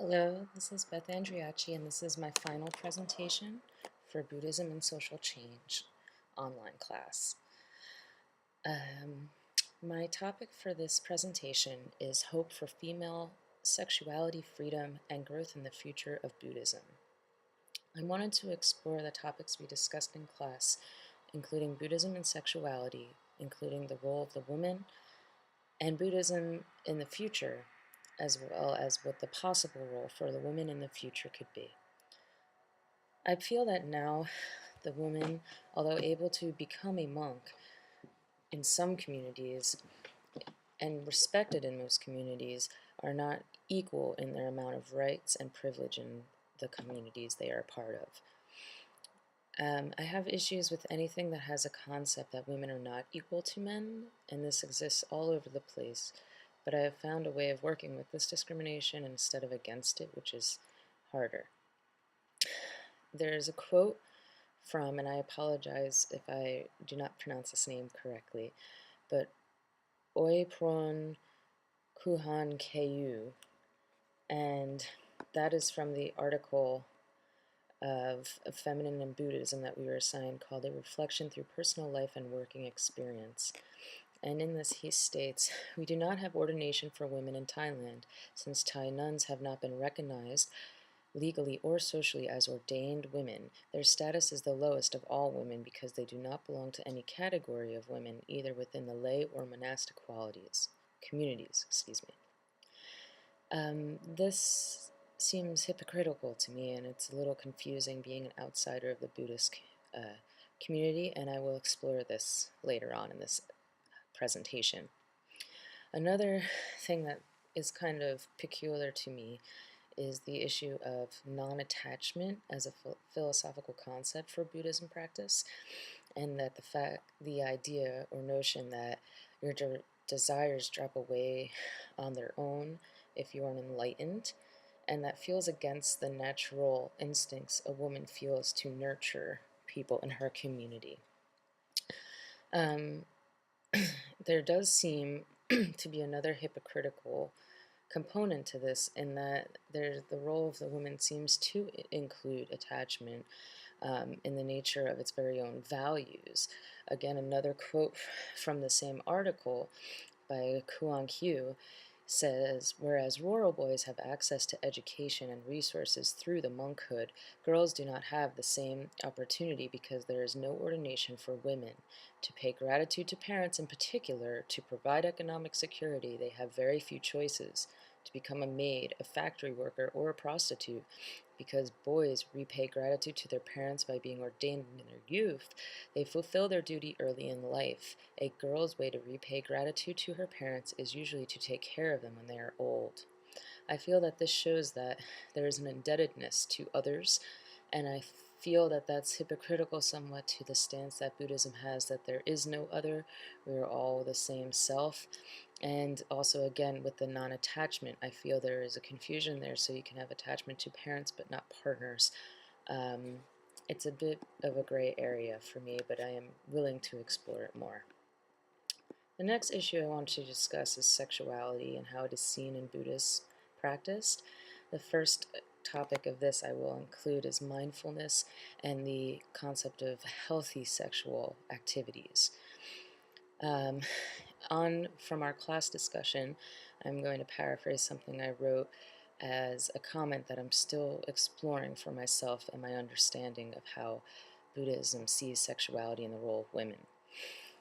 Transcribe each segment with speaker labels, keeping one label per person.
Speaker 1: Hello, this is Beth Andriachi, and this is my final presentation for Buddhism and Social Change online class. My topic for this presentation is Hope for Female Sexuality, Freedom, and Growth in the Future of Buddhism. I wanted to explore the topics we discussed in class, including Buddhism and sexuality, including the role of the woman, and Buddhism in the future, as well as what the possible role for the women in the future could be. I feel that now the woman, although able to become a monk in some communities and respected in most communities, are not equal in their amount of rights and privilege in the communities they are a part of. I have issues with anything that has a concept that women are not equal to men, and this exists all over the place. But I have found a way of working with this discrimination instead of against it, which is harder. There's a quote from, and I apologize if I do not pronounce this name correctly, but Oipron Kuhan Keu, and that is from the article of Feminine and Buddhism that we were assigned called A Reflection Through Personal Life and Working Experience. And in this he states, "We do not have ordination for women in Thailand, since Thai nuns have not been recognized legally or socially as ordained women. Their status is the lowest of all women because they do not belong to any category of women, either within the lay or monastic communities. This seems hypocritical to me, and it's a little confusing being an outsider of the Buddhist community, and I will explore this later on in this presentation. Another thing that is kind of peculiar to me is the issue of non-attachment as a philosophical concept for Buddhism practice, and that the idea or notion that your desires drop away on their own if you are enlightened, and that feels against the natural instincts a woman feels to nurture people in her community. There does seem to be another hypocritical component to this, in that the role of the woman seems to include attachment in the nature of its very own values. Again, another quote from the same article by Kuang Hu says, "Whereas rural boys have access to education and resources through the monkhood, girls do not have the same opportunity because there is no ordination for women. To pay gratitude to parents in particular, to provide economic security, they have very few choices. To become a maid, a factory worker, or a prostitute, because boys repay gratitude to their parents by being ordained in their youth, they fulfill their duty early in life. A girl's way to repay gratitude to her parents is usually to take care of them when they are old." I feel that this shows that there is an indebtedness to others, and I feel that that's hypocritical somewhat to the stance that Buddhism has, that there is no other, we are all the same self. And also, again, with the non-attachment, I feel there is a confusion there, so you can have attachment to parents but not partners. It's a bit of a gray area for me, but I am willing to explore it more. The next issue I want to discuss is sexuality and how it is seen in Buddhist practice. The first topic of this I will include is mindfulness and the concept of healthy sexual activities. From our class discussion, I'm going to paraphrase something I wrote as a comment that I'm still exploring for myself and my understanding of how Buddhism sees sexuality and the role of women.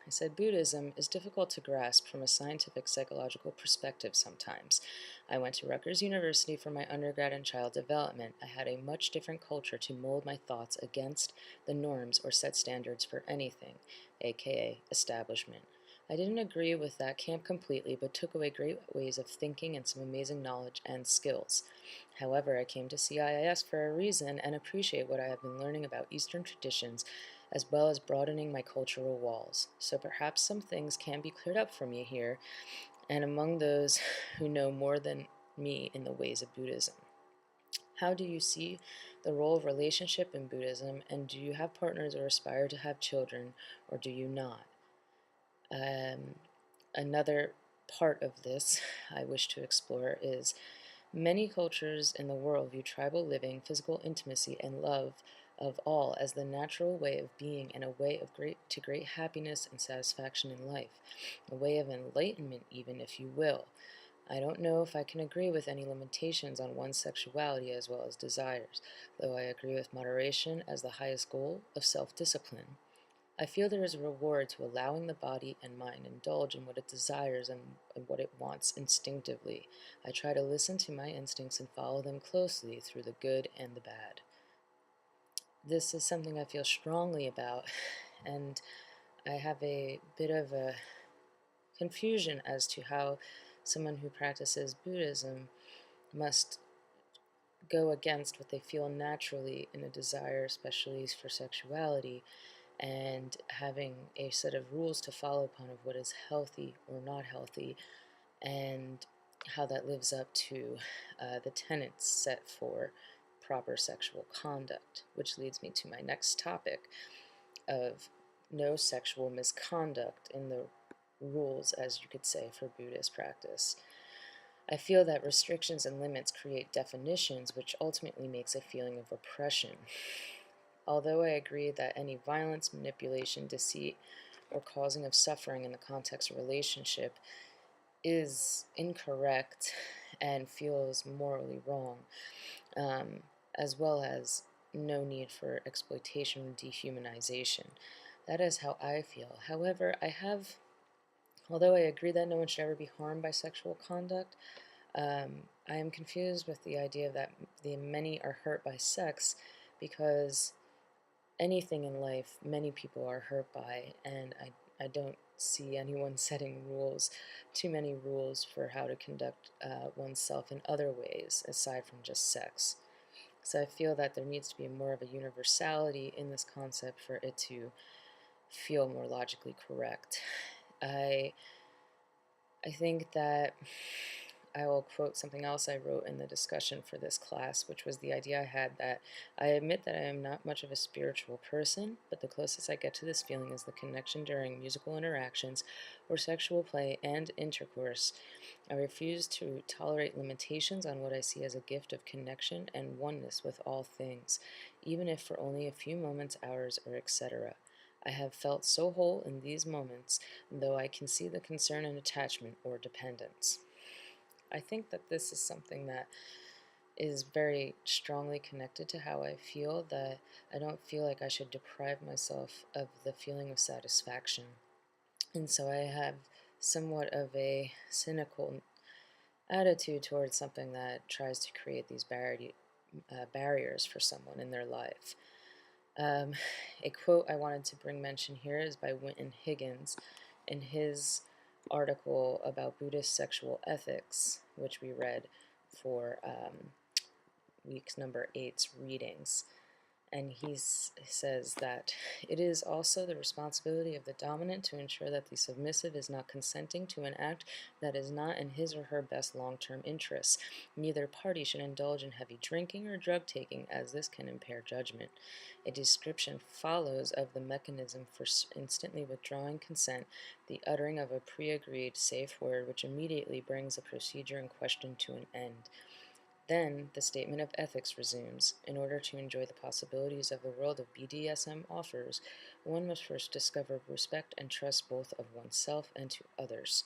Speaker 1: I said, "Buddhism is difficult to grasp from a scientific psychological perspective sometimes. I went to Rutgers University for my undergrad and child development. I had a much different culture to mold my thoughts against the norms or set standards for anything, aka establishment. I didn't agree with that camp completely, but took away great ways of thinking and some amazing knowledge and skills. However, I came to CIIS for a reason and appreciate what I have been learning about Eastern traditions, as well as broadening my cultural walls. So perhaps some things can be cleared up for me here, and among those who know more than me in the ways of Buddhism. How do you see the role of relationship in Buddhism, and do you have partners or aspire to have children, or do you not?" Another part of this I wish to explore is Many cultures in the world view tribal living, physical intimacy, and love of all as the natural way of being and a way of great happiness and satisfaction in life, a way of enlightenment even, if you will. I don't know if I can agree with any limitations on one's sexuality as well as desires, though I agree with moderation as the highest goal of self-discipline. I feel there is a reward to allowing the body and mind indulge in what it desires and what it wants instinctively. I try to listen to my instincts and follow them closely through the good and the bad. This is something I feel strongly about, and I have a bit of a confusion as to how someone who practices Buddhism must go against what they feel naturally in a desire, especially for sexuality, and having a set of rules to follow upon of what is healthy or not healthy, and how that lives up to the tenets set for proper sexual conduct, which leads me to my next topic of no sexual misconduct in the rules, as you could say, for Buddhist practice. I feel that restrictions and limits create definitions, which ultimately makes a feeling of oppression. Although I agree that any violence, manipulation, deceit, or causing of suffering in the context of relationship is incorrect and feels morally wrong, as well as no need for exploitation or dehumanization. That is how I feel. However, although I agree that no one should ever be harmed by sexual conduct, I am confused with the idea that the many are hurt by sex, because anything in life many people are hurt by, and I don't see anyone setting rules, too many rules for how to conduct oneself in other ways aside from just sex. So I feel that there needs to be more of a universality in this concept for it to feel more logically correct. I think that I will quote something else I wrote in the discussion for this class, which was the idea I had that I admit that I am not much of a spiritual person, but the closest I get to this feeling is the connection during musical interactions or sexual play and intercourse. I refuse to tolerate limitations on what I see as a gift of connection and oneness with all things, even if for only a few moments, hours, or etc. I have felt so whole in these moments, though I can see the concern and attachment or dependence. I think that this is something that is very strongly connected to how I feel, that I don't feel like I should deprive myself of the feeling of satisfaction. And so I have somewhat of a cynical attitude towards something that tries to create these barriers for someone in their life. A quote I wanted to bring mention here is by Winton Higgins in his article about Buddhist sexual ethics, which we read for week number 8's readings. And he says that it is also the responsibility of the dominant to ensure that the submissive is not consenting to an act that is not in his or her best long-term interests. Neither party should indulge in heavy drinking or drug taking, as this can impair judgment. A description follows of the mechanism for instantly withdrawing consent, the uttering of a pre-agreed safe word which immediately brings the procedure in question to an end. Then the statement of ethics resumes. In order to enjoy the possibilities of the world of BDSM offers, one must first discover respect and trust both of oneself and to others.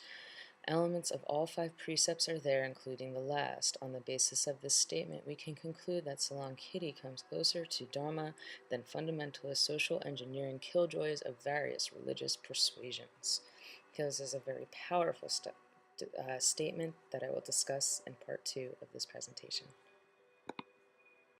Speaker 1: Elements of all 5 precepts are there, including the last. On the basis of this statement, we can conclude that Salon Kitty comes closer to Dharma than fundamentalist social engineering killjoys of various religious persuasions. This is a very powerful statement that I will discuss in part 2 of this presentation.